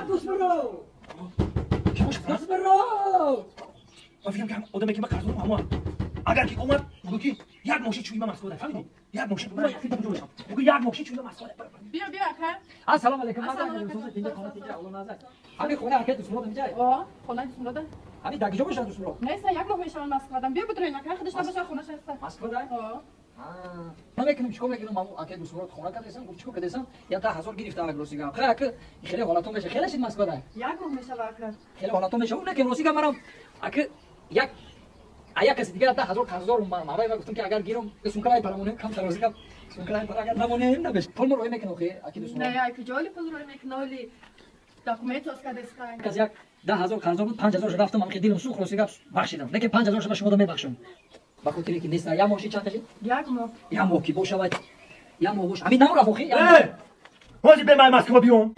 دوست برو دوست برو من فکر می‌کردم آدمی که من قرض دارم اگر که اومد بگو که یک ماشین چوی من مسئول فهمیدی یک ماشین من بگو یک ماشین چوی من مسئول بیا آخر السلام علیکم نازک اینجا خونه اینجا اول نازک همین خونه اکه دوست برو اینجا خونه دوست داره همین داگیجو باشه دوست برو نیست یک ماه میشه من مسکو دادم بیا بدرین اخر خودش نباشه خونش هست مسکو دای من میگم چیکار میکنم مامو اکه دوست برو خونه کردم گفت چیکار کردم یا 10000 گرفته اگروسیگا خیلی اکه خیلی حالاتون میشه خیلی شد مسکو دای یک ماه میشه آخر خیلی حالاتون میشه اون که روسیگا مرام اکه یک آیا کسی دیگه 10000 مامای من گفتم که اگر گیرم سونکلای برامونه کم تروزیگا سونکلای برا اگر نمونه نبش پول مرو میکنه خیلی اکه دوست برو نه یک جولی پول رو میکنه ولی داکومنت از کد استای کسی یک 10000 قرض بود 5000 رفتم من که دیدم سوخ روسیگا بخشیدم لیکن 5000 شما دو میبخشم با خاطر که نیست یا ماشین چند تا یک ماه یا ماه کی باشه یا ماه باشه همین نمو رفوخی هاجی به من مسکو بیام